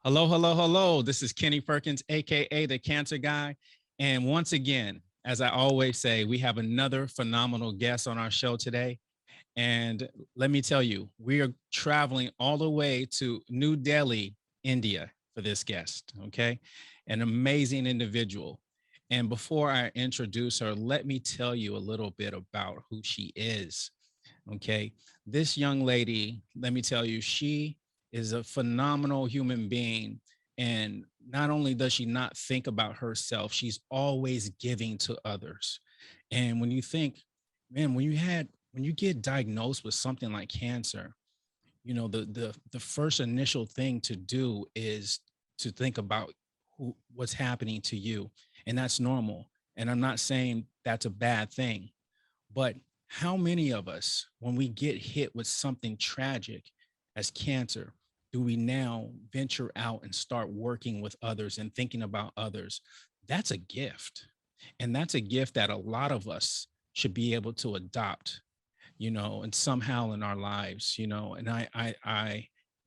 Hello, hello, hello. This is Kenny Perkins, AKA the Cancer Guy. And once again, as I always say, we have another phenomenal guest on our show today. And let me tell you, we are traveling all the way to New Delhi, India for this guest. Okay. An amazing individual. And before I introduce her, let me tell you a little bit about who she is. Okay. This young lady, let me tell you, she is a phenomenal human being. And not only does she not think about herself, she's always giving to others. And when you think, man, when you get diagnosed with something like cancer, the first initial thing to do is to think about what's happening to you, and that's normal. And I'm not saying that's a bad thing, but how many of us, when we get hit with something tragic as cancer, do we now venture out and start working with others and thinking about others? That's a gift. And that's a gift that a lot of us should be able to adopt, and somehow in our lives, and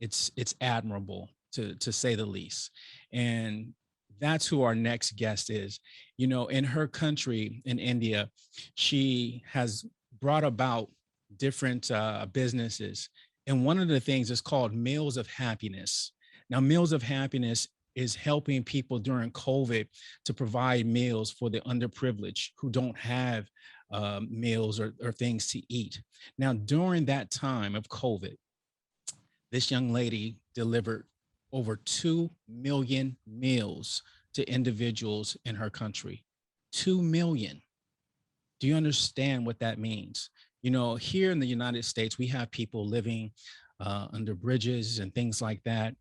it's admirable to say the least. And that's who our next guest is. In her country, in India, she has brought about different businesses. And one of the things is called Meals of Happiness. Now, Meals of Happiness is helping people during COVID to provide meals for the underprivileged who don't have meals or things to eat. Now, during that time of COVID, this young lady delivered over 2 million meals to individuals in her country. 2 million. Do you understand what that means? Here in the United States, we have people living under bridges and things like that,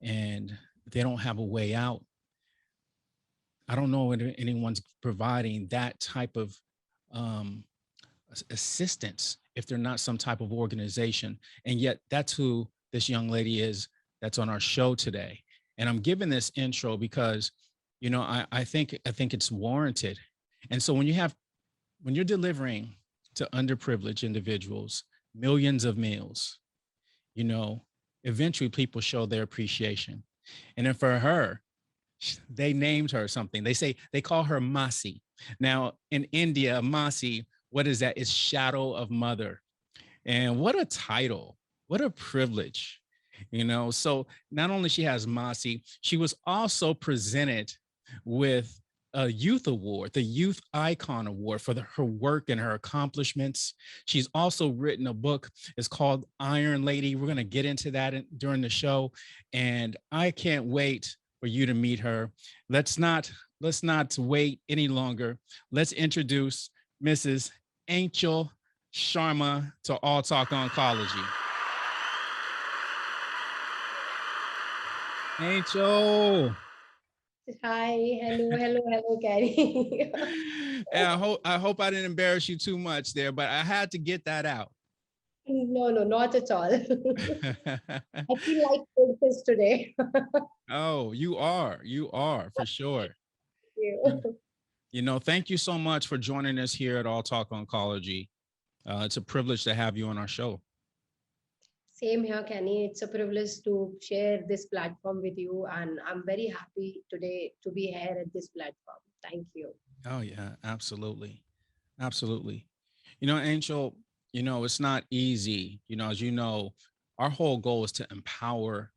and they don't have a way out. I don't know if anyone's providing that type of um, assistance if they're not some type of organization. And yet, that's who this young lady is that's on our show today. And I'm giving this intro because, I think it's warranted. And so when you're delivering to underprivileged individuals millions of meals, you know, eventually people show their appreciation. And then for her, they named her something. They call her Masi. Now in India, Masi, what is that? It's shadow of mother. And what a title, what a privilege, So not only she has Masi, she was also presented with a youth award, the Youth Icon Award for her work and her accomplishments. She's also written a book. It's called Iron Lady. We're going to get into that during the show, and I can't wait for you to meet her. Let's not wait any longer. Let's introduce Mrs. Anchal Sharma to All Talk Oncology. Anchal. Hi, hello, Gary. And I hope I didn't embarrass you too much there, but I had to get that out. No, not at all. I feel like princess today. Oh, you are for sure. You, You. thank you so much for joining us here at All Talk Oncology. It's a privilege to have you on our show. Same here, Kenny. It's a privilege to share this platform with you, and I'm very happy today to be here at this platform. Thank you. Oh yeah, absolutely. Absolutely. Angel, it's not easy. As you know, our whole goal is to empower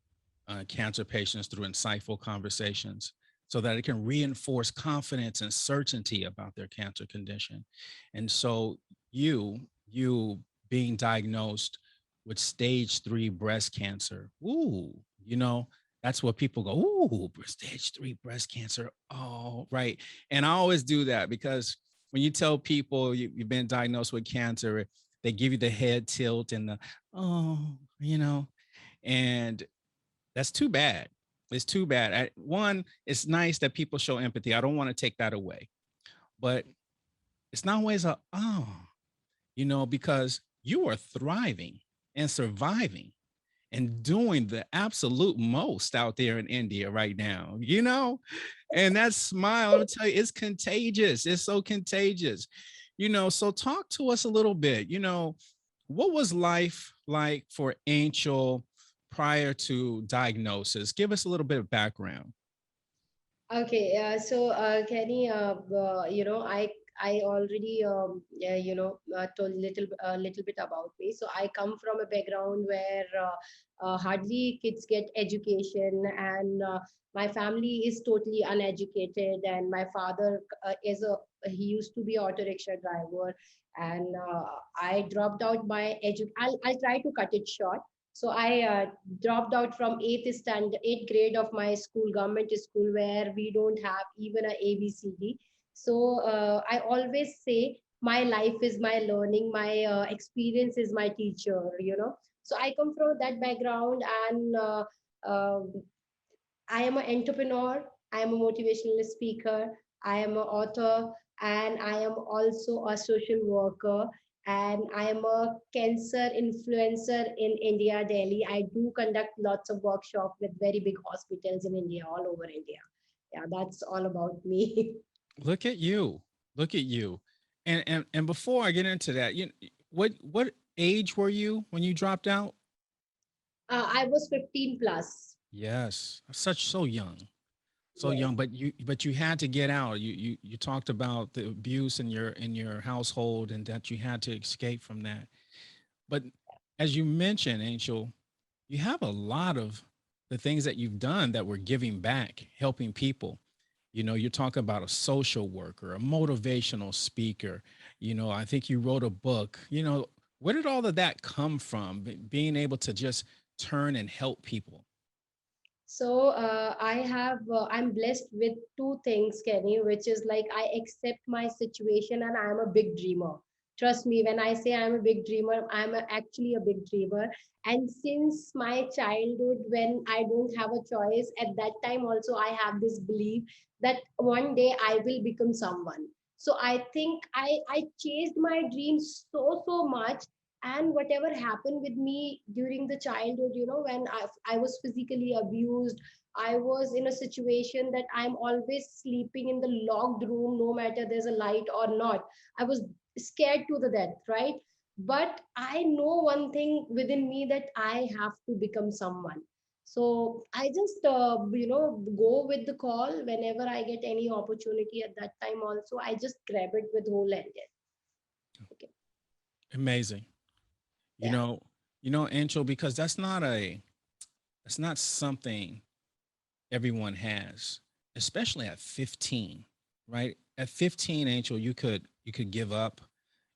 cancer patients through insightful conversations so that it can reinforce confidence and certainty about their cancer condition. And so you being diagnosed with stage 3 breast cancer, ooh, that's what people go, ooh, stage 3 breast cancer. Oh, right. And I always do that because when you tell people you've been diagnosed with cancer, they give you the head tilt and the, oh, and that's too bad. It's too bad. One, it's nice that people show empathy. I don't want to take that away, but it's not always because you are thriving and surviving and doing the absolute most out there in India right now, and that smile, I'm tell you, it's contagious. It's so contagious, So talk to us a little bit, what was life like for Angel prior to diagnosis? Give us a little bit of background. Okay, so Kenny, I already told little a little bit about me. So I come from a background where hardly kids get education, and my family is totally uneducated. And my father is a he used to be auto rickshaw driver, and I dropped out my I'll try to cut it short. So I dropped out from eighth grade of my school, government school, where we don't have even a ABCD. So I always say my life is my learning, my experience is my teacher. So I come from that background, and um I am an entrepreneur, I am a motivational speaker, I am an author, and I am also a social worker, and I am a cancer influencer in India, Delhi. I do conduct lots of workshops with very big hospitals in India, all over India. Yeah, that's all about me. Look at you. Look at you. And before I get into that, what age were you when you dropped out? I was 15 plus. Yes, such so young. So Yes. young, but you had to get out. You talked about the abuse in your household and that you had to escape from that. But as you mentioned, Angel, you have a lot of the things that you've done that were giving back, helping people. You're talking about a social worker, a motivational speaker. I think you wrote a book. Where did all of that come from? Being able to just turn and help people. So I'm blessed with two things, Kenny, which is like I accept my situation and I'm a big dreamer. Trust me, when I say I'm a big dreamer, actually a big dreamer. And since my childhood, when I don't have a choice, at that time also I have this belief that one day I will become someone. So I think I chased my dreams so much, and whatever happened with me during the childhood, when I was physically abused, I was in a situation that I'm always sleeping in the locked room no matter there's a light or not. I was scared to the death, right? But I know one thing within me, that I have to become someone. So I just go with the call whenever I get any opportunity. At that time also, I just grab it with whole handed. Okay. Amazing. You Yeah. know, Angel, because that's not something everyone has, especially at 15, right? At 15, Angel, you could give up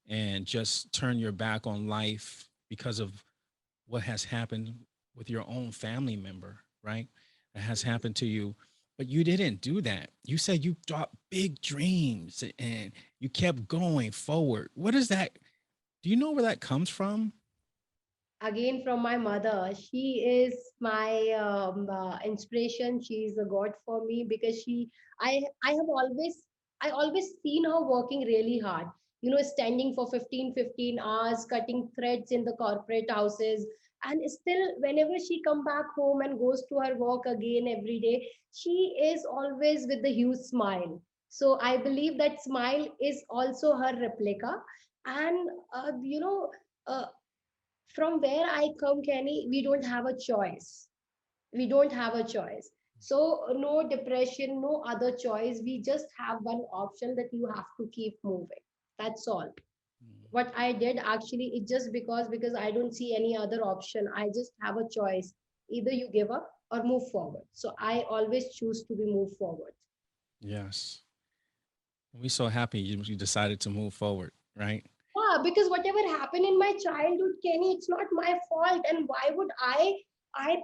and just turn your back on life because of what has happened with your own family member, right? That has happened to you. But you didn't do that. You said you thought big dreams and you kept going forward. What is that? Do you know where that comes from? Again, from my mother. She is my inspiration. She is a god for me, because I have always seen her working really hard, standing for 15 hours cutting threads in the corporate houses, and still whenever she come back home and goes to her work again every day, she is always with the huge smile. So I believe that smile is also her replica. And uh, from where I come, Kenny, we don't have a choice. We don't have a choice. So, no depression, no other choice. We just have one option, that you have to keep moving. That's all. Mm. What I did actually, it just because I don't see any other option. I just have a choice. Either you give up or move forward. So I always choose to be move forward. Yes. We're so happy you decided to move forward, right? Yeah, because whatever happened in my childhood, Kenny, it's not my fault. And why would I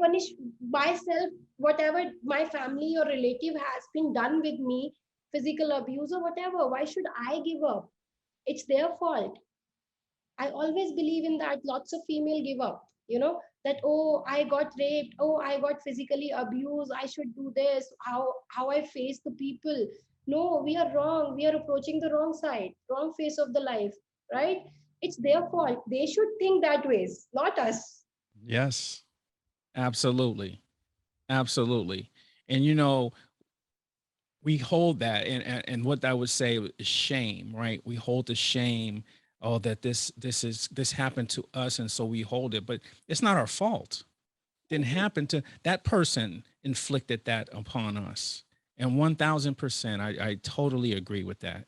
punish myself? Whatever my family or relative has been done with me, physical abuse or whatever, why should I give up? It's their fault. I always believe in that. Lots of female give up, that, oh, I got raped, oh, I got physically abused, I should do this, how I face the people. No, we are wrong. We are approaching the wrong side, wrong face of the life, right? It's their fault. They should think that ways, not us. Yes. Absolutely. Absolutely. And we hold that and what I would say is shame, right? We hold the shame, oh, that this happened to us, and so we hold it, but it's not our fault. didn't happen to that person inflicted that upon us. And 1000%, I totally agree with that.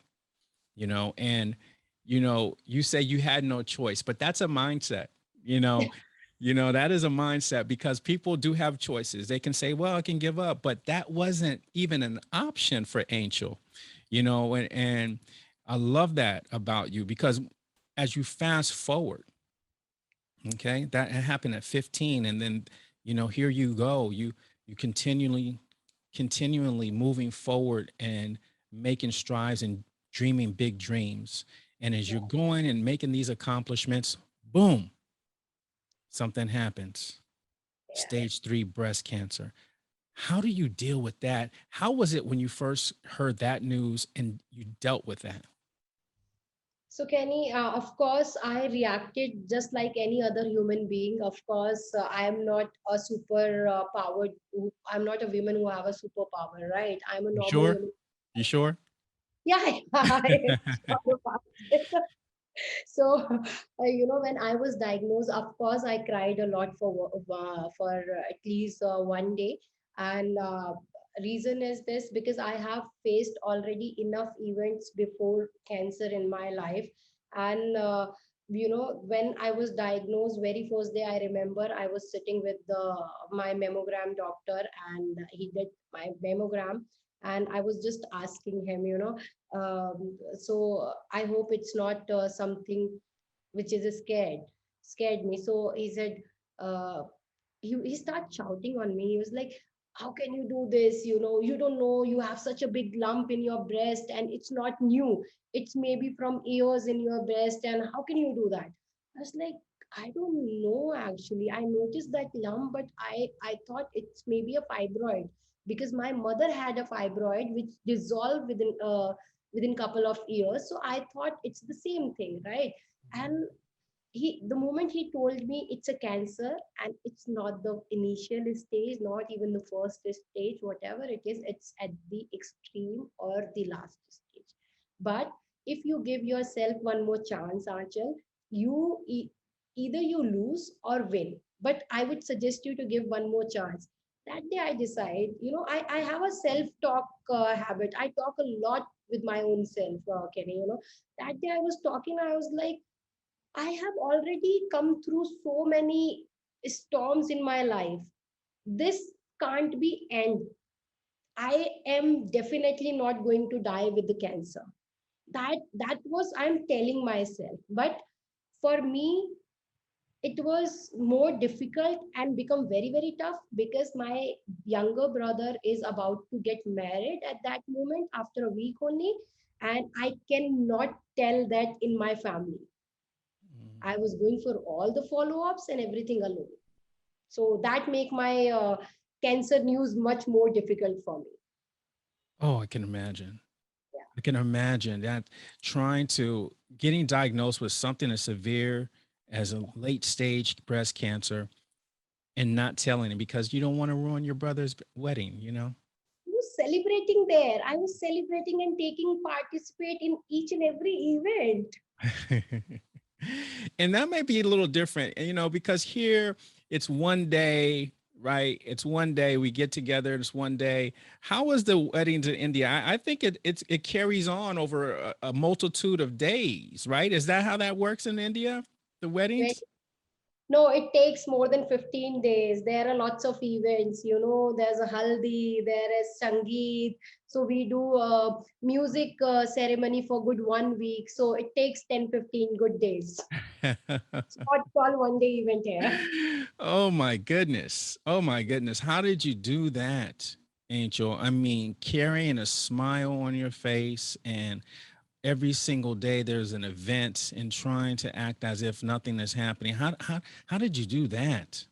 And you say you had no choice, but that's a mindset. you know that is a mindset, because people do have choices. They can say, well, I can give up, but that wasn't even an option for Angel. And I love that about you, because as you fast forward, okay, that happened at 15, and then here you go, you continually moving forward and making strides and dreaming big dreams. And as you're going and making these accomplishments, boom, something happens. Yeah. Stage 3 breast cancer. How do you deal with that? How was it when you first heard that news and you dealt with that? So, Kenny, of course, I reacted just like any other human being. Of course, I am not a super powered. I'm not a woman who have a superpower, right? I'm a You normal sure? human. You sure? Yeah, I am sure about it. So, when I was diagnosed, of course, I cried a lot for at least 1 day. And reason is this, because I have faced already enough events before cancer in my life. And when I was diagnosed, very first day, I remember I was sitting with my mammogram doctor, and he did my mammogram. And I was just asking him, so I hope it's not something which is scared me. So he said, uh, he started shouting on me. He was like, how can you do this? You don't know, you have such a big lump in your breast, and it's not new. It's maybe from years in your breast, and how can you do that? I was like, I don't know, actually. I noticed that lump, but I thought it's maybe a fibroid, because my mother had a fibroid which dissolved within couple of years. So I thought it's the same thing, right? And the moment he told me it's a cancer, and it's not the initial stage, not even the first stage, whatever it is, it's at the extreme or the last stage. But if you give yourself one more chance, Anchal, either you lose or win. But I would suggest you to give one more chance. That day I decide, I have a self-talk habit. I talk a lot with my own self, Kenny. That day I was talking, I was like, I have already come through so many storms in my life. This can't be end. I am definitely not going to die with the cancer. That was I'm telling myself. But for me, it was more difficult and become very, very tough, because my younger brother is about to get married at that moment after a week only, and I cannot tell that in my family. I was going for all the follow-ups and everything alone. So that make my cancer news much more difficult for me. Oh, I can imagine. Yeah. I can imagine that, trying to getting diagnosed with something as severe as a late stage breast cancer and not telling him because you don't want to ruin your brother's wedding. I was celebrating there. I was celebrating and taking participate in each and every event. And that might be a little different, because here it's one day, right? It's one day we get together. It's one day. How was the weddings in India? I think it carries on over a multitude of days, right? Is that how that works in India? The When weddings? No, it takes more than 15 days. There are lots of events, there's a haldi, there is sangeet. So we do a music ceremony for good 1 week. So it takes 10, 15 good days. It's not all one day event here. Oh my goodness. Oh my goodness. How did you do that, Angel? I mean, carrying a smile on your face, and every single day there's an event, and trying to act as if nothing is happening. How did you do that?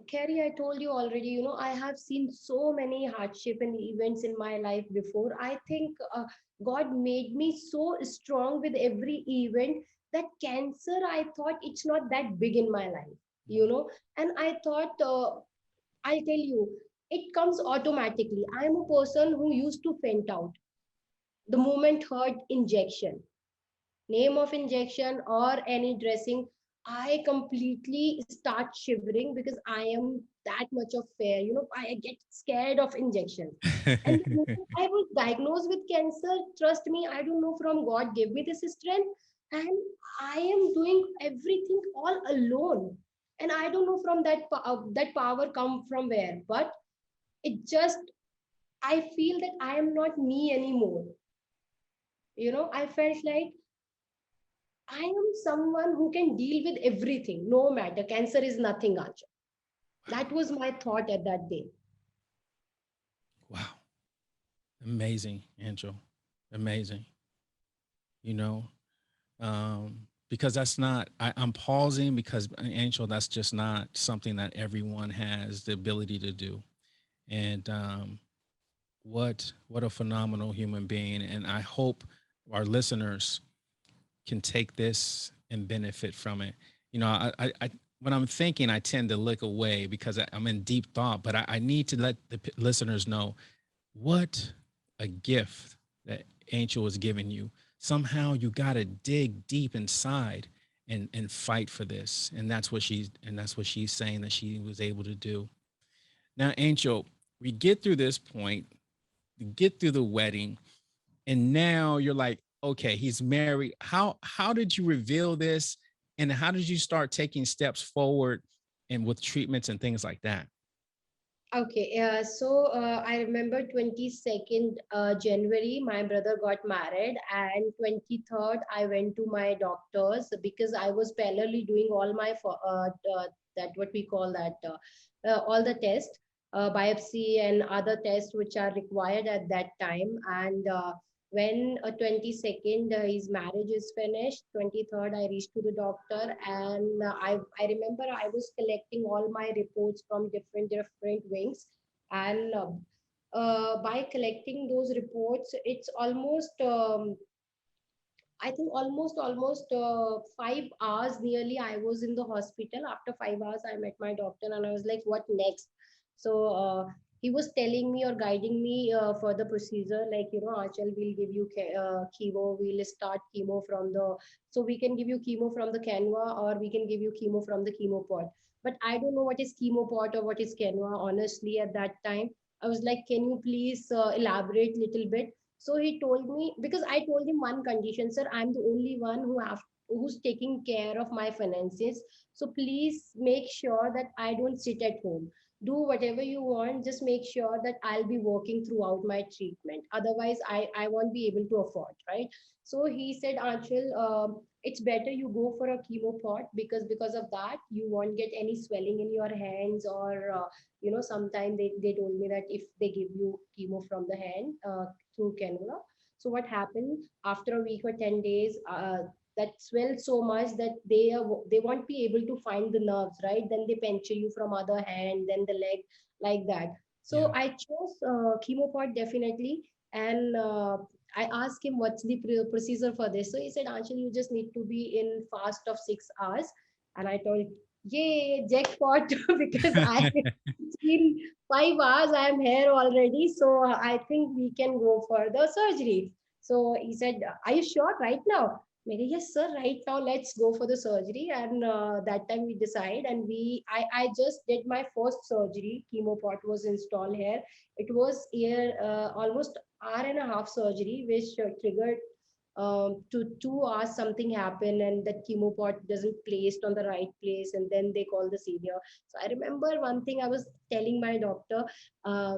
Carrie, I told you already, I have seen so many hardship and events in my life before. I think God made me so strong with every event that cancer, I thought it's not that big in my life, and I thought, I'll tell you, it comes automatically. I'm a person who used to faint out the moment heard injection, name of injection or any dressing. I completely start shivering because I am that much of fair. I get scared of injections. And the moment I was diagnosed with cancer, trust me, I don't know, from God gave me this strength, and I am doing everything all alone. And I don't know from that power come from where, but it just, I feel that I am not me anymore. I felt like I am someone who can deal with everything, no matter. Cancer is nothing, Anchal. That was my thought at that day. Wow. Amazing, Angel. Amazing. You know, because that's not, I'm pausing because, Angel, that's just not something that everyone has the ability to do. And what a phenomenal human being. And I hope our listeners can take this and benefit from it. When I'm thinking, I tend to look away because I'm in deep thought, but I need to let the listeners know what a gift that Angel is giving you. Somehow you got to dig deep inside and fight for this. And that's what she's saying that she was able to do. Now, Angel, we get through this point, we get through the wedding, and now you're like, okay, he's married. How did you reveal this, and how did you start taking steps forward and with treatments and things like that? Okay, so I remember 22nd January, my brother got married, and 23rd, I went to my doctors because I was parallelly doing all my that what we call that all the tests, biopsy and other tests which are required at that time. And when 22nd his marriage is finished, 23rd I reached to the doctor, and I remember I was collecting all my reports from different wings. And by collecting those reports, it's almost I think almost 5 hours nearly I was in the hospital. After 5 hours, I met my doctor and I was like, "What next?" So he was telling me or guiding me for the procedure, like, Achal, we'll give you chemo. We'll start chemo from the, so we can give you chemo from the canva, or we can give you chemo from the chemo pot. But I don't know what is chemo pot or what is canva. Honestly, at that time, I was like, "Can you please elaborate little bit?" So he told me, because I told him one condition, sir, I'm the only one who's taking care of my finances. So please make sure that I don't sit at home. Do whatever you want, just make sure that I'll be working throughout my treatment. Otherwise, I won't be able to afford, right? So he said, Anchal, it's better you go for a chemo pot, because of that you won't get any swelling in your hands, or sometimes they told me that if they give you chemo from the hand, through cannula. So what happened after a week or 10 days, that swelled so much that they won't be able to find the nerves, right? Then they puncture you from other hand, then the leg, like that. So Yeah. I chose chemopod definitely. And I asked him what's the procedure for this. So he said, Anshul, you just need to be in fast of 6 hours. And I told, yay, jackpot, because it's been 5 hours, I'm here already. So I think we can go for the surgery. So he said, are you sure right now? Maybe, yes, sir, right now let's go for the surgery. And that time we decide. And I just did my first surgery. Chemo pot was installed here. It was here almost hour and a half surgery, which triggered to 2 hours something happened, and that chemo pot doesn't placed on the right place, and then they call the senior. So I remember one thing I was telling my doctor, uh,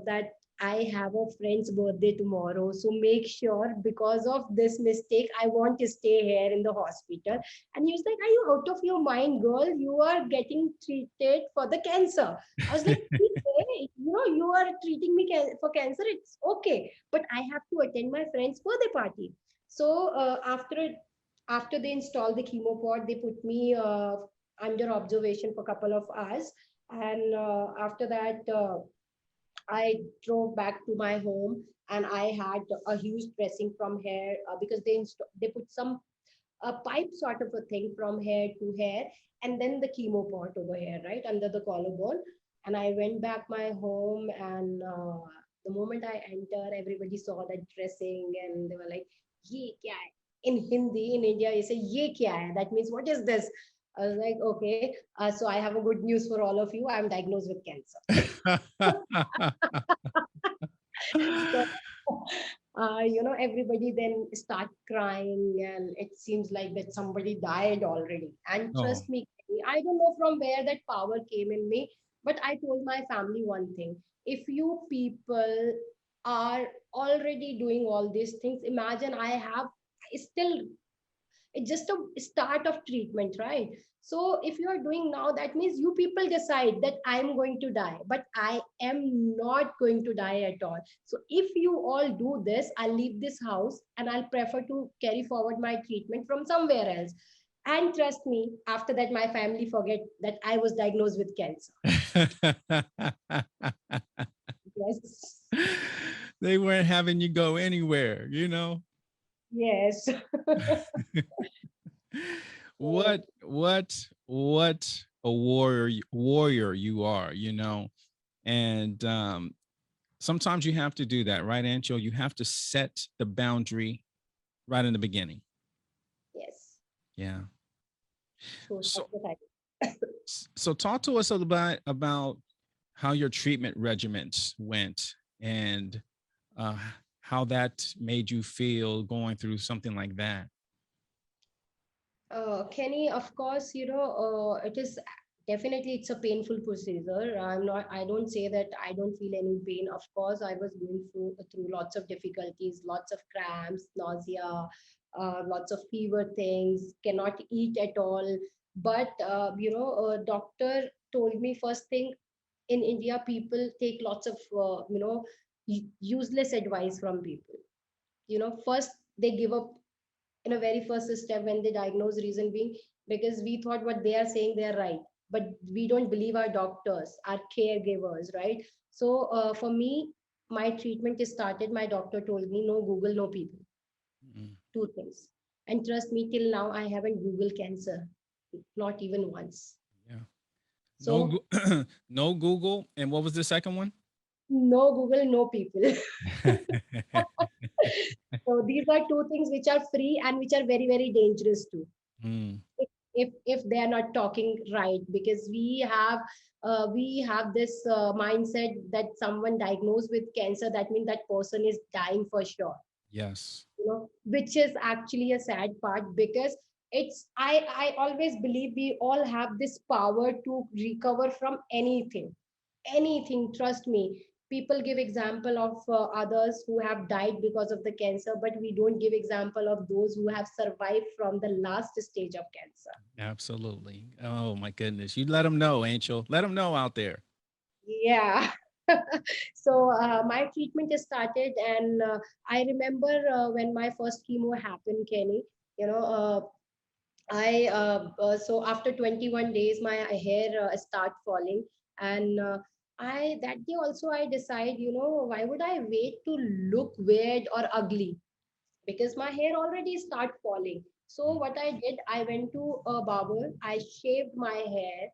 that I have a friend's birthday tomorrow, so make sure, because of this mistake, I want to stay here in the hospital. And he was like, are you out of your mind, girl? You are getting treated for the cancer. I was like, "Okay, you are treating me for cancer, it's okay, but I have to attend my friend's birthday party." So after they installed the chemo pod, they put me under observation for a couple of hours. And after that, I drove back to my home, and I had a huge pressing from hair, because they put some a pipe sort of a thing from hair to hair, and then the chemo pot over here, right under the collarbone. And I went back my home, and the moment I entered, everybody saw that dressing, and they were like, "Ye kya hai? in Hindi in India you say ye kya hai, that means what is this. I was like, okay, so I have a good news for all of you, I'm diagnosed with cancer. So everybody then start crying, and it seems like that somebody died already. And Oh. trust me, I don't know from where that power came in me, but I told my family one thing: if you people are already doing all these things, imagine I have still, it's just a start of treatment, right? So if you are doing now, that means you people decide that I'm going to die, but I am not going to die at all. So if you all do this, I'll leave this house and I'll prefer to carry forward my treatment from somewhere else. And trust me, after that my family forget that I was diagnosed with cancer. Yes. They weren't having you go anywhere, you know? Yes. What a warrior you are, you know? And sometimes you have to do that, right, Ancho? You have to set the boundary right in the beginning. Yes. Yeah. So So that's what I so talk to us about how your treatment regimens went and uh, how that made you feel going through something like that. Kenny, of course, it is definitely it's a painful procedure. I don't say that I don't feel any pain. Of course, I was going through lots of difficulties, lots of cramps, nausea, lots of fever things, cannot eat at all. But a doctor told me first thing, in India, people take lots of useless advice from people. First they give up in a very first step when they diagnose, reason being because we thought what they are saying they are right, but we don't believe our doctors, our caregivers, right? So for me, my treatment is started, my doctor told me no Google, no people, Mm, two things. And trust me, till now I haven't Googled cancer, not even once. yeah. No, So no Google. And what was the second one? no Google, no people. So these are two things which are free and which are very very dangerous too, Mm, if they are not talking right, because we have this mindset that someone diagnosed with cancer, that means that person is dying for sure, yes. which is actually a sad part, because I always believe we all have this power to recover from anything. Trust me, people give example of others who have died because of the cancer, but we don't give example of those who have survived from the last stage of cancer. Absolutely. Oh my goodness. You let them know, Angel. Let them know out there. Yeah. So my treatment is started, and I remember when my first chemo happened, Kenny. You know, I so after 21 days, my hair start falling, and I that day also I decide, why would I wait to look weird or ugly, because my hair already start falling. So Mm, what I did, I went to a barber, I shaved my hair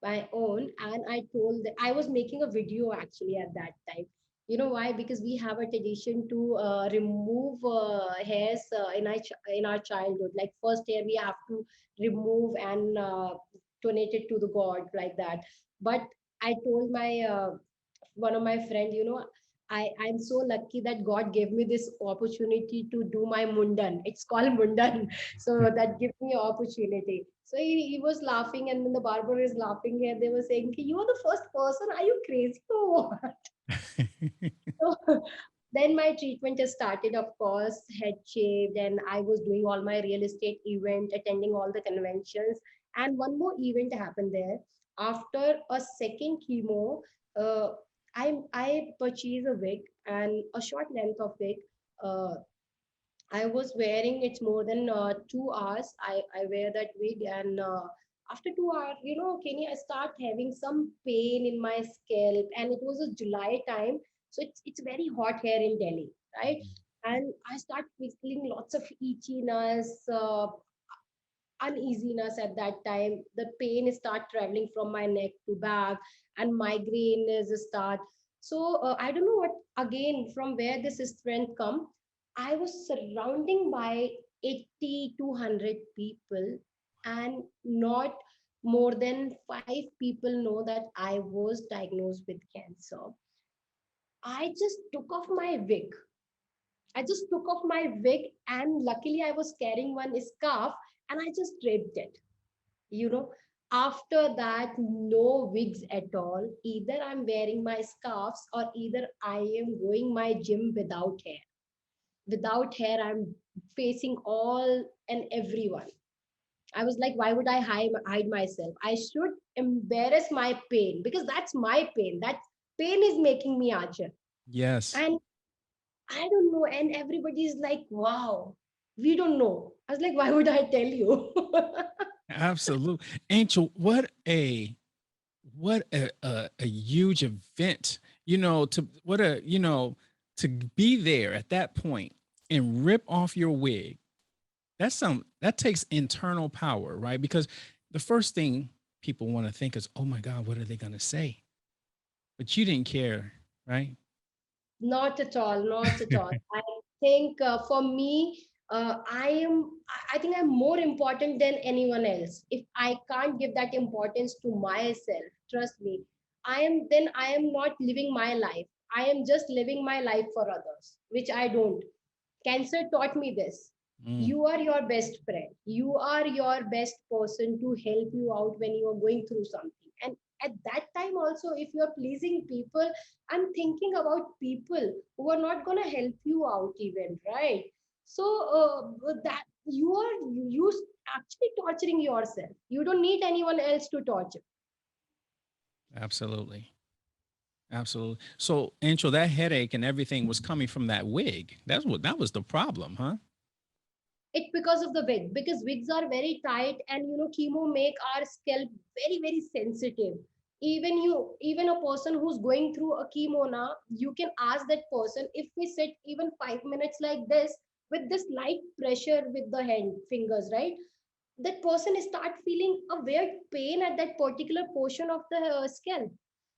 my own, and I told that I was making a video actually at that time. You know why? Because we have a tradition to remove hairs in our childhood. Like first hair we have to remove and donate it to the god, like that. But I told my one of my friend, I'm so lucky that God gave me this opportunity to do my mundan. It's called mundan. So that gives me opportunity. So he was laughing, and then the barber is laughing here. They were saying, you are the first person. Are you crazy or what? So then my treatment just started, of course, head shaved, and I was doing all my real estate event, attending all the conventions. And one more event happened there. After a second chemo, uh, I purchased a wig and a short length of wig. Uh, I was wearing it more than 2 hours. I wear that wig, and after 2 hours, Kenny, I start having some pain in my scalp, and it was a July time, so it's very hot here in Delhi, right? And I start feeling lots of itchiness, uneasiness at that time. The pain start traveling from my neck to back, and migraine is start. So I don't know what, again from where this strength come. I was surrounding by 80 to 100 people, and not more than 5 people know that I was diagnosed with cancer. I just took off my wig. I just took off my wig, and luckily I was carrying one scarf, and I just draped it. You know, after that, no wigs at all. Either I'm wearing my scarves, or either I am going my gym without hair. Without hair, I'm facing all and everyone. I was like, why would I hide myself? I should embarrass my pain, because that's my pain. That pain is making me Archer. Yes. And I don't know. And everybody is like, wow, we don't know. I was like, why would I tell you? Absolutely. Angel, what a huge event. To what a to be there at that point and rip off your wig. That takes internal power, right? Because the first thing people want to think is, "Oh my God, what are they going to say?" But you didn't care, right? Not at all, not at all. I think for me, I think I'm more important than anyone else. If I can't give that importance to myself, trust me, then I am not living my life. I am just living my life for others, which I don't. Cancer taught me this. Mm, You are your best friend. You are your best person to help you out when you are going through something. And at that time, also, if you're pleasing people, I'm thinking about people who are not going to help you out, even, right? So, that you actually torturing yourself. You don't need anyone else to torture. absolutely. Absolutely. So, Angel, that headache and everything was coming from that wig. That was the problem, huh? It because of the wig, because wigs are very tight, and chemo make our scalp very very sensitive. Even a person who's going through a chemo now, you can ask that person, if we sit even 5 minutes like this, with this light pressure with the hand fingers, right, that person start feeling a weird pain at that particular portion of the scalp.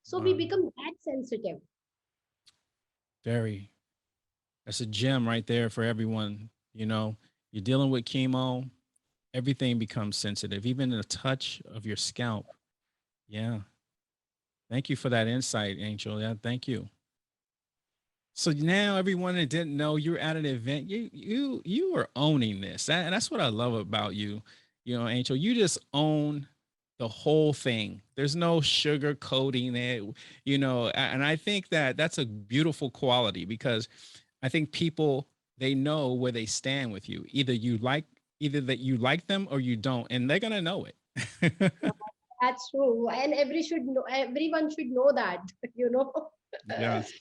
So we Wow. become that sensitive. Very. That's a gem right there for everyone. You're dealing with chemo, everything becomes sensitive, even the touch of your scalp. Yeah. Thank you for that insight, Angel. Yeah, thank you. So now everyone that didn't know you're at an event, you are owning this. And that's what I love about you. Angel, you just own the whole thing. There's no sugar coating it, and I think that that's a beautiful quality because I think people they know where they stand with you. Either that you like them or you don't, and they're gonna know it. That's true, and everyone should know that. you know Yes. Uh,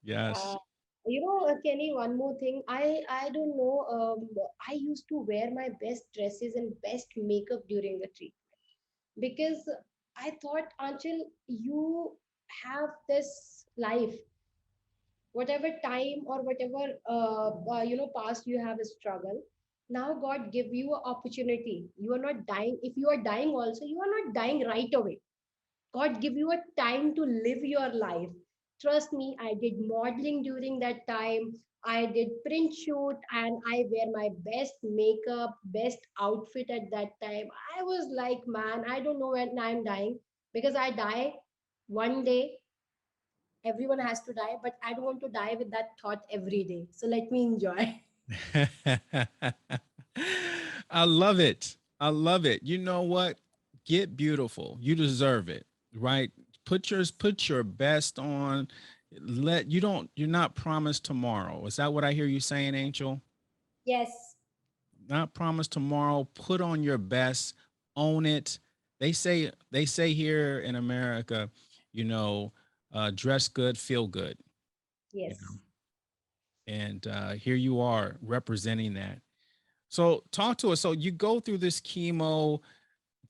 Yes. Kenny, one more thing. I don't know. I used to wear my best dresses and best makeup during the treatment, because I thought, Anchal, you have this life, whatever time or whatever past you have a struggle. Now God give you an opportunity. You are not dying. If you are dying, also you are not dying right away. God give you a time to live your life. Trust me, I did modeling during that time. I did print shoot, and I wear my best makeup, best outfit at that time. I was like, man, I don't know when I'm dying, because I die one day. Everyone has to die, but I don't want to die with that thought every day. So let me enjoy. I love it. I love it. You know what? Get beautiful. You deserve it, right? Put your best on. You're not promised tomorrow. Is that what I hear you saying, Angel? Yes, Not promised tomorrow. Put on your best. Own it. They say here in America, you know, dress good, feel good. You know, yes. and here you are representing that. So talk to us. So you go through this chemo.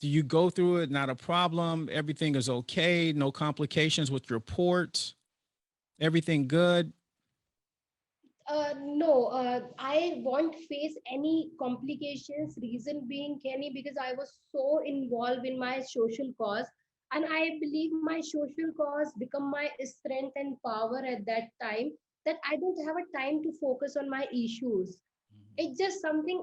Do you go through it? Not a problem. Everything is okay. No complications with your port. Everything good. No, I won't face any complications. Reason being, Kenny, because I was so involved in my social cause, and I believe my social cause become my strength and power at that time, that I don't have a time to focus on my issues. It's just something.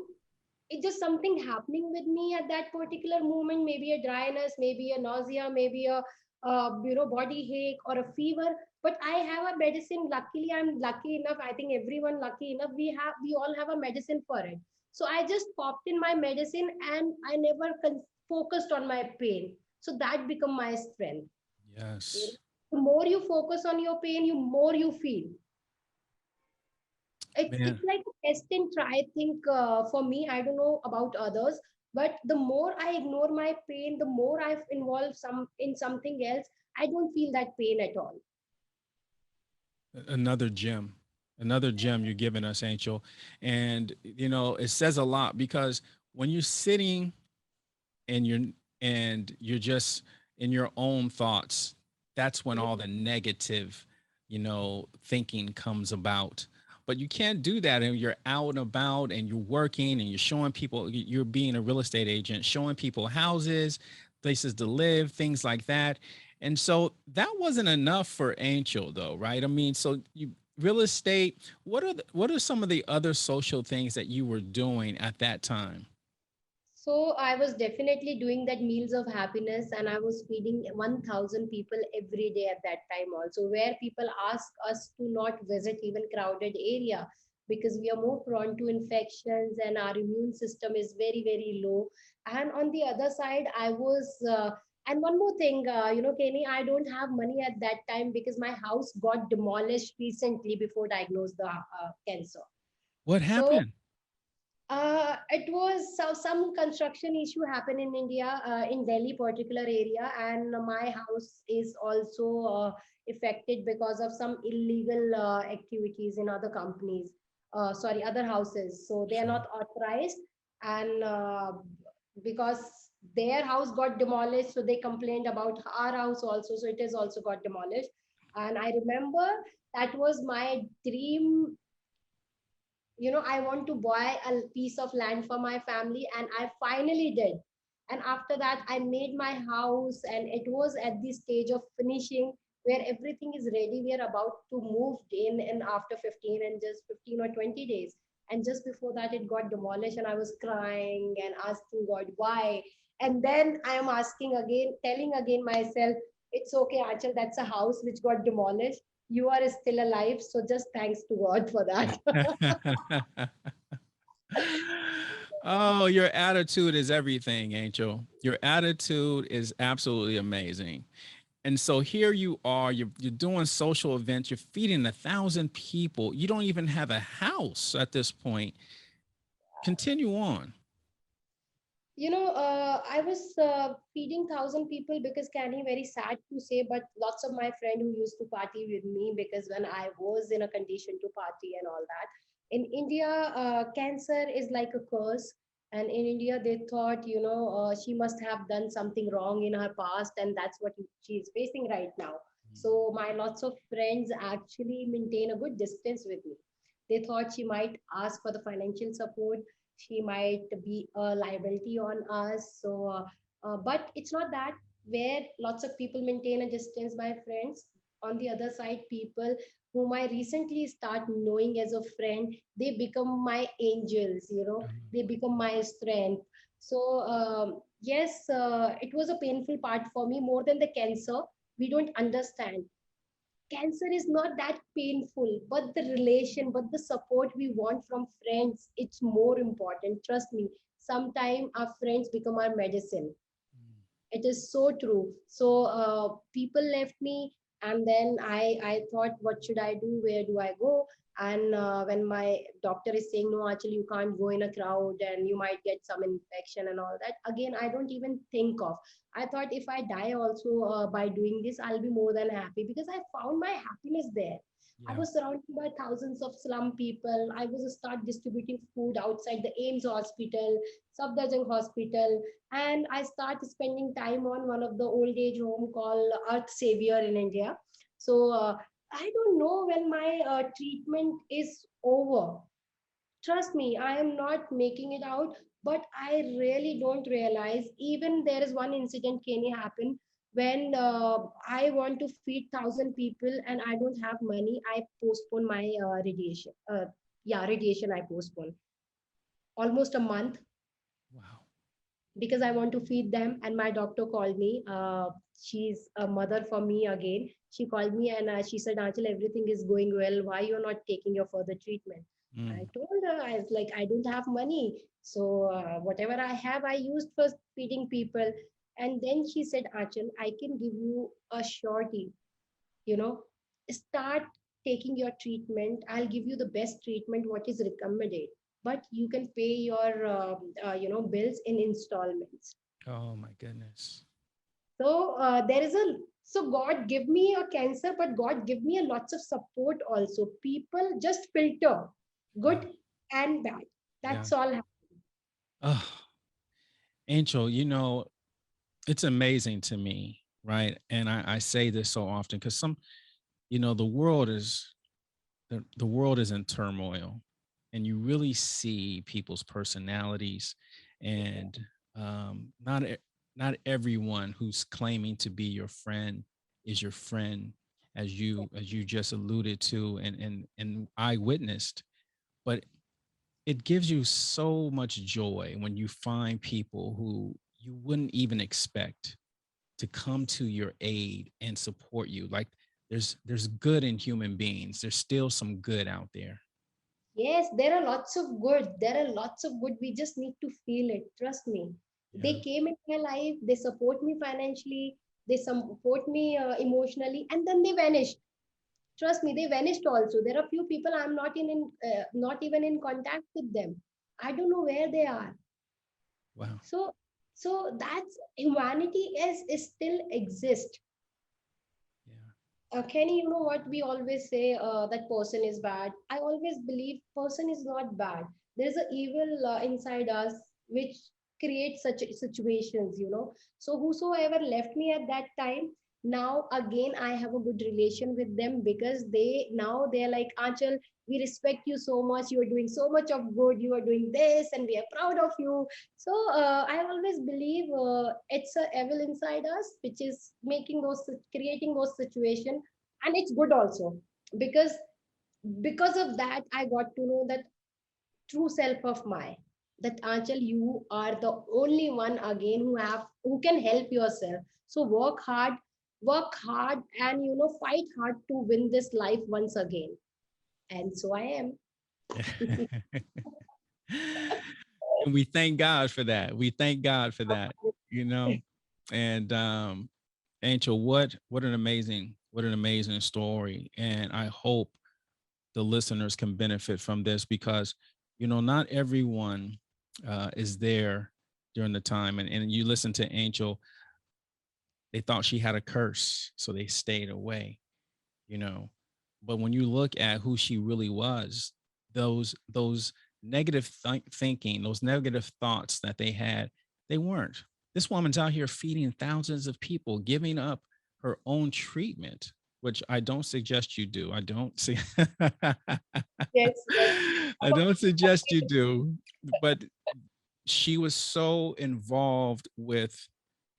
it's just something happening with me at that particular moment, maybe a dryness, maybe a nausea, maybe a body ache or a fever. But I have a medicine. Luckily, I'm lucky enough, I think everyone lucky enough, we all have a medicine for it. So I just popped in my medicine, and I never focused on my pain. So that become my strength. You know, Yes. the more you focus on your pain, you more you feel. It's Man, like a test and try. I think for me, I don't know about others, but the more I ignore my pain, the more I've involved some in something else, I don't feel that pain at all. another gem, another gem you're giving us, Angel. And it says a lot because when you're sitting and you're just in your own thoughts, that's when Yeah. all the negative thinking comes about. But you can't do that, and you're out and about and you're working and you're showing people, you're being a real estate agent, showing people houses, places to live, things like that. And so that wasn't enough for Angel, though, right? I mean, so you real estate, what are some of the other social things that you were doing at that time? So I was definitely doing that meals of happiness, and I was feeding 1,000 people every day at that time also, where people ask us to not visit even crowded area because we are more prone to infections and our immune system is very, very low. And on the other side, I was, and one more thing, Kenny, I don't have money at that time because my house got demolished recently before diagnosed the cancer. What So happened? it was some construction issue happened in India, in Delhi particular area, and my house is also affected because of some illegal activities in other companies. Sorry, other houses. So they are Sure. not authorized, and because their house got demolished, so they complained about our house also. So it is also got demolished. And I remember that was my dream. I want to buy a piece of land for my family, and I finally did. And after that, I made my house, and it was at the stage of finishing where everything is ready. We are about to move in, and after 15 and just 15 or 20 days. And just before that, it got demolished, and I was crying and asking God why. And then I am asking again, telling again myself, it's okay, Achal, that's a house which got demolished. You are still alive, so just thanks to God for that. Oh, your attitude is everything, Angel. Your attitude is absolutely amazing. And so here you are, you're doing social events, you're feeding 1,000 people. You don't even have a house at this point. Continue on. I was feeding 1,000 people because Canny, very sad to say, but lots of my friend who used to party with me because when I was in a condition to party and all that. In India, cancer is like a curse. And in India, they thought, she must have done something wrong in her past, and that's what she is facing right now. So my lots of friends actually maintain a good distance with me. They thought she might ask for the financial support, she might be a liability on us. So, but it's not that, where lots of people maintain a distance, my friends. On the other side, people whom I recently start knowing as a friend, they become my angels, they become my strength. So, yes, it was a painful part for me more than the cancer. We don't understand cancer is not that painful, but the relation, but the support we want from friends, it's more important. Trust me, sometimes our friends become our medicine. It is so true. So people left me, and then I thought, what should I do? Where do I go? And when my doctor is saying, no, actually you can't go in a crowd and you might get some infection and all that, again I don't even think of. I thought if I die also by doing this, I'll be more than happy because I found my happiness there. I Yeah. was surrounded by thousands of slum people. I was start distributing food outside the Ames Hospital, Safdarjung Hospital, and I started spending time on one of the old age home called Earth Savior in India. So I don't know when my treatment is over. Trust me, I am not making it out, but I really don't realize. Even there is one incident, Kenny, happened when I want to feed 1,000 people and I don't have money. I postpone my radiation. Yeah, radiation I postpone almost a month. because I want to feed them. And my doctor called me. She's a mother for me again. She called me and she said, Anchal, everything is going well. Why you're not taking your further treatment? I Mm. told her, I was like, I don't have money. So whatever I have, I used for feeding people. And then she said, Anchal, I can give you a surety, you know, start taking your treatment. I'll give you the best treatment, what is recommended, but you can pay your, bills in installments. Oh my goodness. So there is a so God give me a cancer, but God give me a lots of support also. People just filter Yeah. good and bad. Yeah. That's all. Oh, Angel, it's amazing to me, right? And I say this so often because the world the world is in turmoil, and you really see people's personalities, and not everyone who's claiming to be your friend is your friend, as you just alluded to, and I witnessed. But it gives you so much joy when you find people who you wouldn't even expect to come to your aid and support you. Like, there's good in human beings. There's still some good out there. Yes, there are lots of good. There are lots of good. We just need to feel it. Trust me. Yeah. They came in my life. They support me financially. They support me emotionally, and then they vanished. Trust me, they vanished also. There are few people I'm not even in contact with them. I don't know where they are. Wow. So, so that's humanity is still exist. Yeah. Kenny, you know what we always say, that person is bad. I always believe person is not bad. There's a evil inside us which creates such situations, you know. So whosoever left me at that time, now again I have a good relation with them, because they're like, Anchal, we respect you so much. You are doing so much of good. You are doing this, and we are proud of you. So I always believe it's a evil inside us which is creating those situations, and it's good also, because of that I got to know that true self of my, that Anchal, you are the only one again who can help yourself. So work hard, and fight hard to win this life once again. And so I am. And we thank God for that. We thank God for that, you know. And Angel, what an amazing story. And I hope the listeners can benefit from this, because not everyone is there during the time. And you listen to Angel, they thought she had a curse, so they stayed away, you know. But when you look at who she really was, those negative thinking, those negative thoughts that they had, they weren't. This woman's out here feeding thousands of people, giving up her own treatment, which I don't suggest you do. I don't see. Yes, yes. I don't suggest you do, but she was so involved with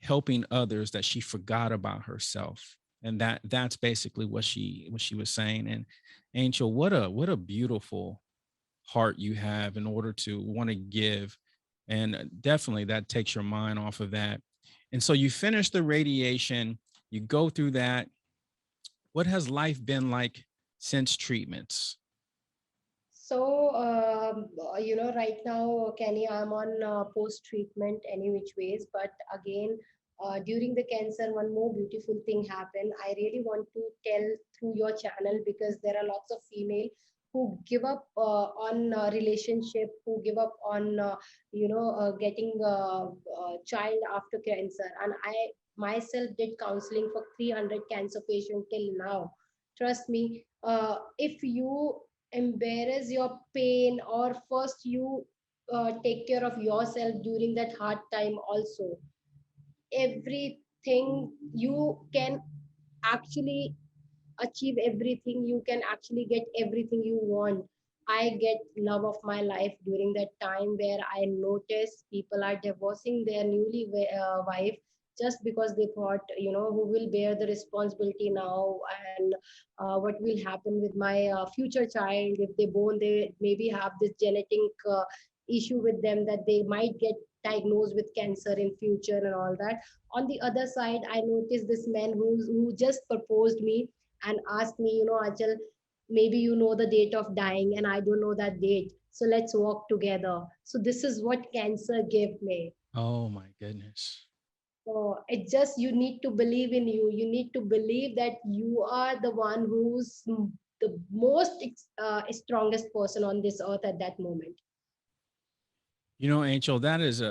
helping others that she forgot about herself. And that's basically what she was saying. And Angel, what a beautiful heart you have in order to want to give. And definitely that takes your mind off of that. And so you finish the radiation, you go through that. What has life been like since treatments? So, right now, Kenny, I'm on post treatment any which ways. But again, during the cancer, one more beautiful thing happened. I really want to tell through your channel, because there are lots of female who give up on relationship, who give up on getting a child after cancer. And I myself did counseling for 300 cancer patients till now. Trust me, if you embarrass your pain, or first you take care of yourself during that hard time also, everything you can actually achieve, everything you can actually get, everything you want. I get love of my life during that time, where I notice people are divorcing their wife, just because they thought, who will bear the responsibility now, and what will happen with my future child. If they born, they maybe have this genetic issue with them, that they might get diagnosed with cancer in future and all that. On the other side, I noticed this man who just proposed me and asked me, Achal, maybe you know the date of dying and I don't know that date, so let's walk together. So this is what cancer gave me. Oh my goodness. So it just, you need to believe in you. You need to believe that you are the one who's the most strongest person on this earth at that moment. You know, Angel, that is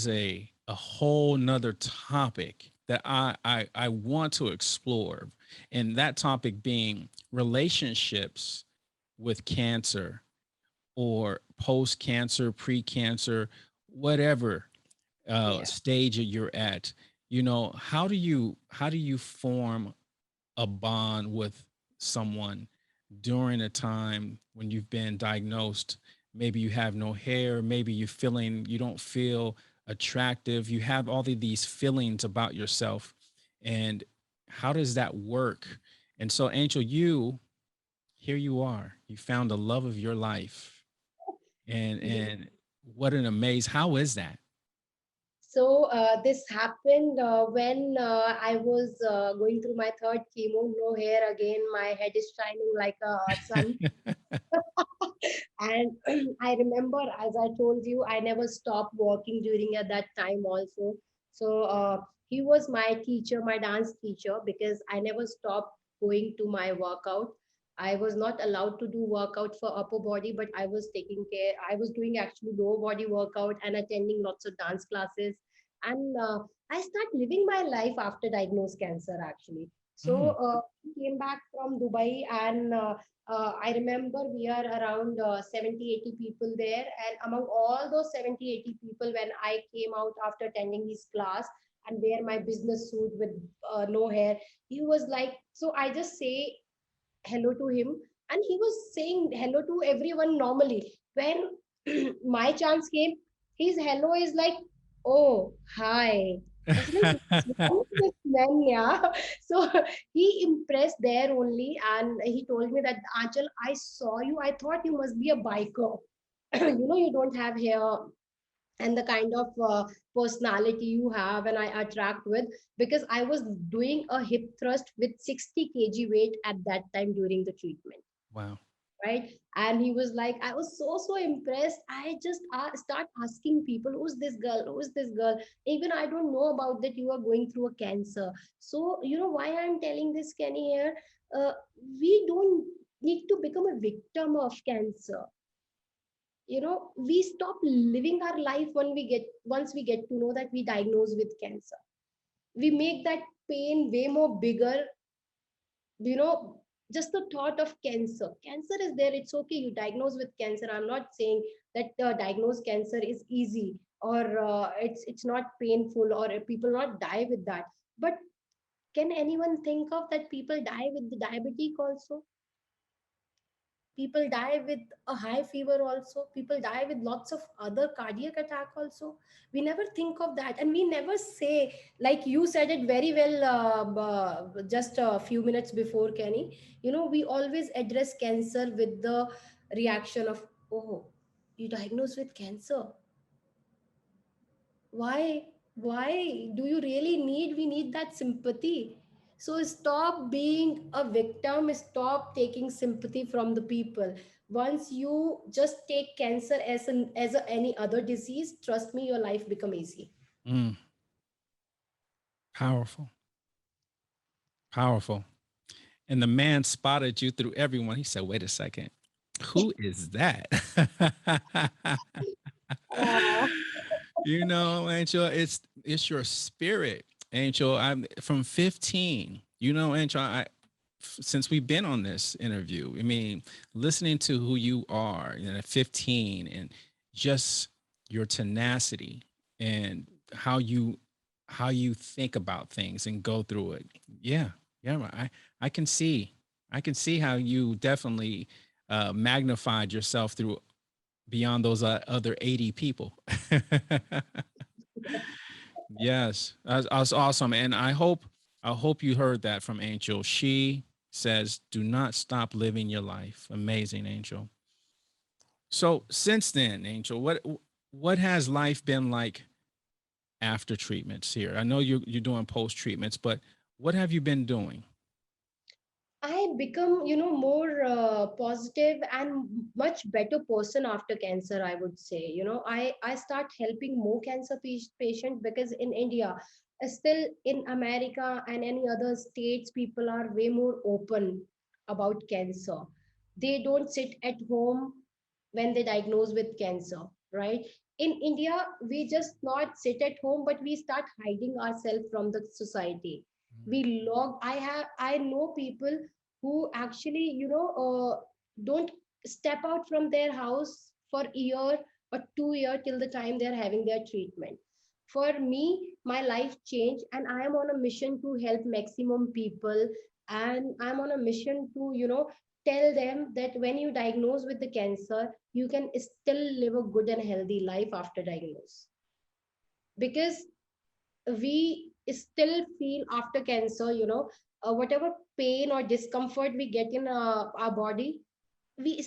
a whole nother topic that I want to explore. And that topic being relationships with cancer or post cancer, pre cancer, whatever Yeah. stage you're at. You know, how do you form a bond with someone during a time when you've been diagnosed? Maybe you have no hair, maybe you don't feel attractive, you have all of these feelings about yourself. And how does that work? And so, Angel, here you are, you found the love of your life. and Yes. and what an amaze, how is that? So this happened when I was going through my third chemo. No hair again. My head is shining like a sun. And I remember, as I told you, I never stopped working during at that time also. So he was my teacher, my dance teacher, because I never stopped going to my workout. I was not allowed to do workout for upper body, but I was taking care. I was doing actually lower body workout and attending lots of dance classes. And I start living my life after diagnosed cancer actually. So Mm, he came back from Dubai, and I remember we are around 70, 80 people there. And among all those 70, 80 people, when I came out after attending his class and wear my business suit with no hair, he was like, so I just say hello to him, and he was saying hello to everyone normally. When my chance came, his hello is like, oh, hi. I was like, what's wrong with this man? Yeah. So he impressed there only, and he told me that, Anchal, I saw you. I thought you must be a biker. You don't have hair and the kind of personality you have and I attract with, because I was doing a hip thrust with 60 kg weight at that time during the treatment, wow. right? And he was like, I was so impressed. I just start asking people, who's this girl, who's this girl? Even I don't know about that you are going through a cancer. So why I'm telling this, Kenny, here, uh, we don't need to become a victim of cancer. We stop living our life when once we get to know that we diagnosed with cancer. We make that pain way more bigger. you know just the thought of cancer is there, it's okay, you diagnose with cancer. I'm not saying that diagnosed cancer is easy, or it's not painful, or people not die with that. But can anyone think of that people die with the diabetic also? People die with a high fever also. People die with lots of other cardiac attack also. We never think of that, and we never say, like you said it very well, just a few minutes before, Kenny. We always address cancer with the reaction of, oh, you diagnosed with cancer. Why do you really need we need that sympathy? So stop being a victim, stop taking sympathy from the people. Once you just take cancer any other disease, trust me, your life become easy. Mm, powerful, powerful. And the man spotted you through everyone. He said, wait a second, who is that? uh, Angel, it's your spirit, Angel. I'm from 15. Angel, since we've been on this interview, I mean, listening to who you are, at 15, and just your tenacity and how you think about things and go through it. Yeah, yeah, I can see how you definitely magnified yourself through beyond those other 80 people. Yes, that's awesome, and I hope you heard that from Angel. She says, "Do not stop living your life." Amazing, Angel. So since then, Angel, what has life been like after treatments here? I know you're doing post treatments, but what have you been doing? I become, more positive and much better person after cancer, I would say. I start helping more cancer patients because in India, still in America and any other states, people are way more open about cancer. They don't sit at home when they diagnose with cancer, right? In India, we just not sit at home, but we start hiding ourselves from the society. I know people who actually don't step out from their house for a year or 2 year till the time they're having their treatment. For me, my life changed, and I am on a mission to help maximum people. And I'm on a mission to tell them that when you diagnose with the cancer, you can still live a good and healthy life after diagnosis. Because we still feel after cancer, whatever pain or discomfort we get in our body, we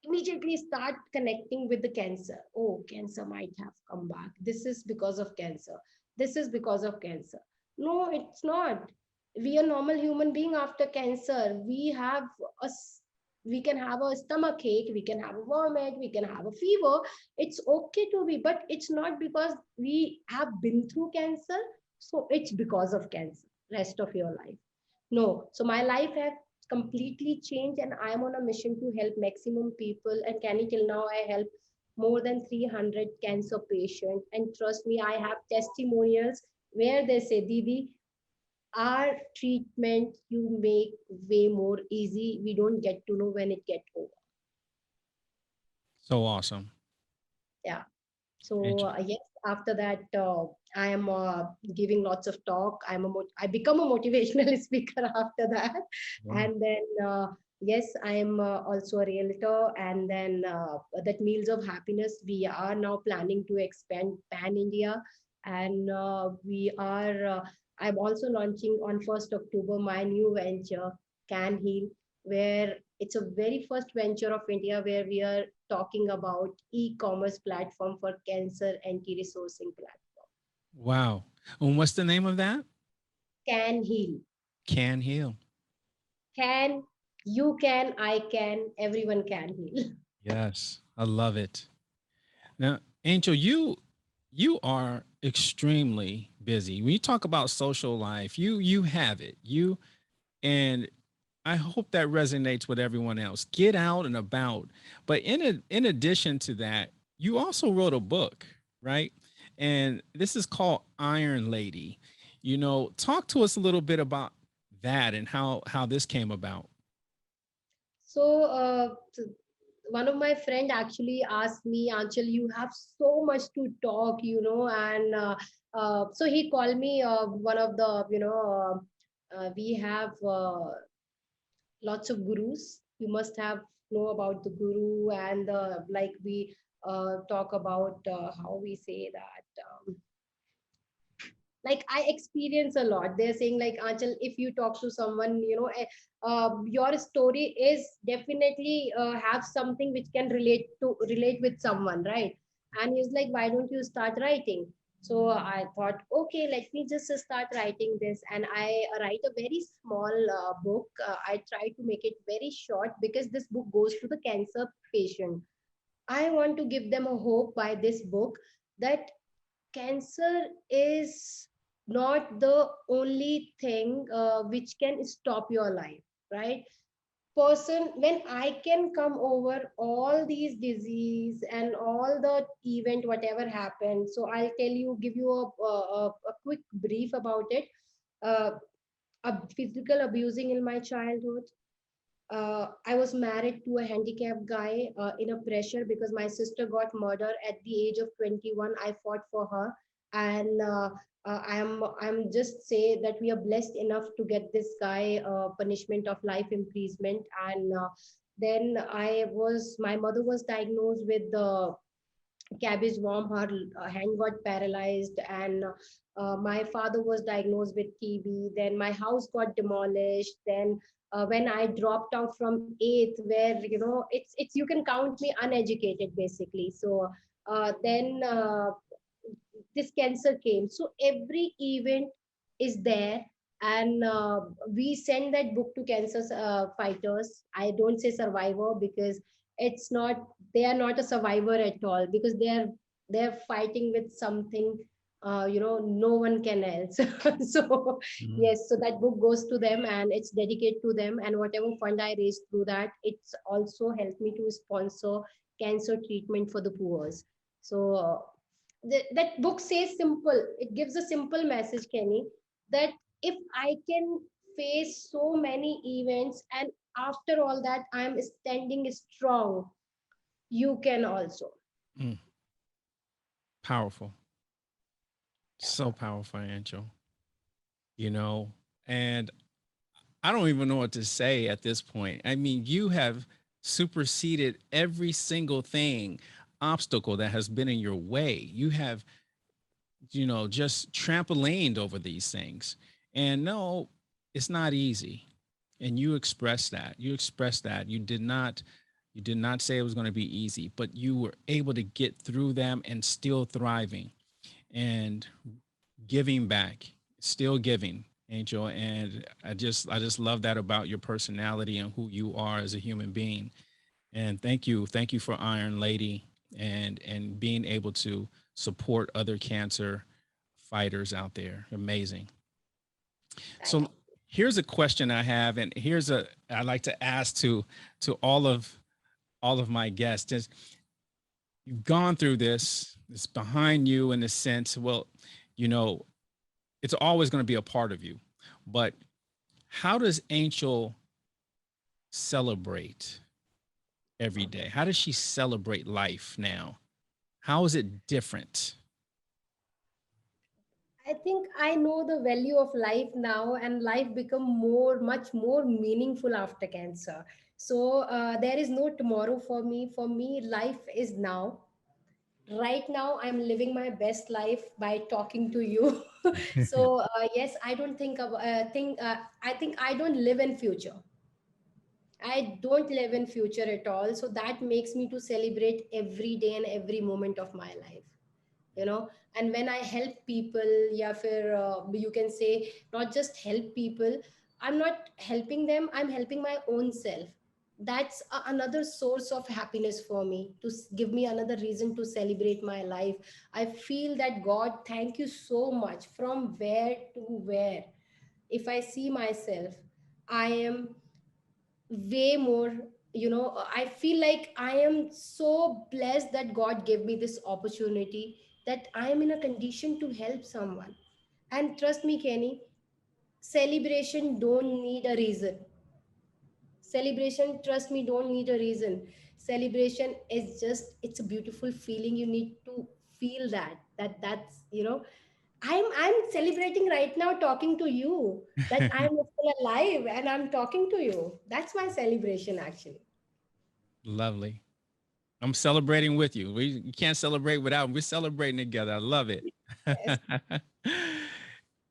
immediately start connecting with the cancer. Oh, cancer might have come back. This is because of cancer. This is because of cancer. No, it's not. We are normal human being after cancer. We can have a stomach ache, we can have a vomit, we can have a fever. It's okay to be, but it's not because we have been through cancer, so it's because of cancer rest of your life. No. So my life has completely changed, and I'm on a mission to help maximum people. And can you till now I help more than 300 cancer patients. And trust me, I have testimonials where they say, Didi, our treatment you make way more easy. We don't get to know when it get over. So awesome, Yeah. So Angel. yes, after that, I am giving lots of talk. I become a motivational speaker after that, Wow. and then yes, I am also a realtor. And then that Meals of Happiness, we are now planning to expand pan India, and we are. I'm also launching on 1st October my new venture, Can Heal, where it's a very first venture of India where we are talking about e-commerce platform for cancer anti-resourcing platform. Wow. And what's the name of that? Can heal. Can heal. Can, you can, I can, everyone can heal. Yes, I love it. Now, Angel, you are extremely busy. When you talk about social life, you have it. And I hope that resonates with everyone else. Get out and about. But in addition to that, you also wrote a book, right? And this is called Iron Lady. Talk to us a little bit about that and how this came about. So one of my friend actually asked me, Anchal, you have so much to talk, and so he called me one of the, we have lots of gurus. You must have know about the guru, and like we talk about how we say that. Like I experience a lot. They're saying like, Anchal, if you talk to someone, your story is definitely have something which can relate with someone, right? And he's like, why don't you start writing? So I thought, okay, let me just start writing this. And I write a very small book. I try to make it very short because this book goes to the cancer patient. I want to give them a hope by this book that cancer is not the only thing which can stop your life, right? Person, when I can come over all these disease and all the event whatever happened, so I'll tell you, give you a quick brief about it. uh, a physical abusing in my childhood. I was married to a handicapped guy in a pressure because my sister got murdered at the age of 21. I fought for her, and I'm just say that we are blessed enough to get this guy punishment of life imprisonment. And then my mother was diagnosed with the cabbage worm. Her hand got paralyzed, and my father was diagnosed with TB. Then my house got demolished. Then when I dropped out from eighth, where it's you can count me uneducated basically. So then this cancer came. So every event is there, and we send that book to cancer fighters. I don't say survivor, because it's not, they are not a survivor at all, because they're fighting with something no one can else. So Mhm. yes, so that book goes to them and it's dedicated to them, and whatever fund I raised through that, it's also helped me to sponsor cancer treatment for the poor. So that book says simple, it gives a simple message, Kenny, that if I can face so many events and after all that I'm standing strong, you can also. Mm. Powerful. So powerful, Angel. You know, and I don't even know what to say at this point. I mean, you have superseded every single thing, obstacle that has been in your way. You have, just trampolined over these things. And no, it's not easy. And you expressed that. You expressed that. You did not say it was going to be easy, but you were able to get through them and still thriving and giving back, still giving, Angel. And I just love that about your personality and who you are as a human being. And thank you for Iron Lady and being able to support other cancer fighters out there. Amazing. Thank So here's a question I have, and here's a I like to ask to all of my guests is, you've gone through this, it's behind you in a sense. Well, you know, it's always going to be a part of you. But how does Angel celebrate every day? How does she celebrate life now? How is it different? I think I know the value of life now, and life become much more meaningful after cancer. So there is no tomorrow for me. For me, life is now. Right now, I'm living my best life by talking to you. So yes, I don't I think I don't live in future. I don't live in future at all. So that makes me to celebrate every day and every moment of my life. And when I help people, yeah, you can say, not just help people, I'm not helping them, I'm helping my own self. That's another source of happiness for me, to give me another reason to celebrate my life. I feel that, God, thank you so much. From where to where, if I see myself, I am way more, I feel like I am so blessed that God gave me this opportunity, that I am in a condition to help someone. And trust me, Kenny, celebration don't need a reason. Celebration, trust me, don't need a reason. Celebration is just, it's a beautiful feeling. You need to feel that's I'm celebrating right now talking to you, that I'm still alive and I'm talking to you. That's my celebration actually. Lovely. I'm celebrating with you. You can't celebrate without. We're celebrating together. I love it. Yes.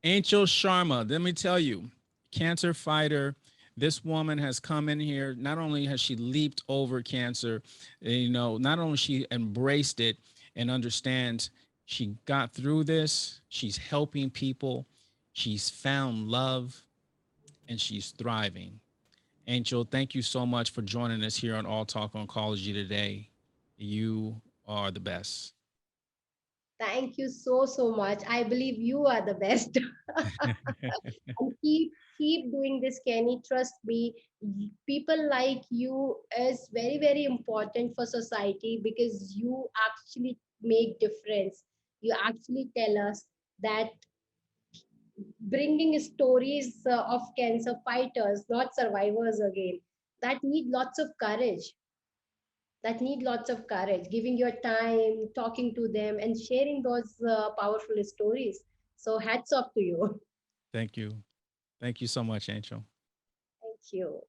Anchal Sharma, let me tell you, cancer fighter. This woman has come in here. Not only has she leaped over cancer, not only she embraced it and understands she got through this, she's helping people, she's found love, and she's thriving. Angel, thank you so much for joining us here on All Talk Oncology today. You are the best. Thank you so so much. I believe you are the best. And keep doing this, Kenny. Trust me, people like you is very very important for society, because you actually make difference. You actually tell us that, bringing stories of cancer fighters, not survivors again, that need lots of courage. That need lots of courage, giving your time, talking to them, and sharing those powerful stories. So hats off to you. Thank you. Thank you so much, Angel. Thank you.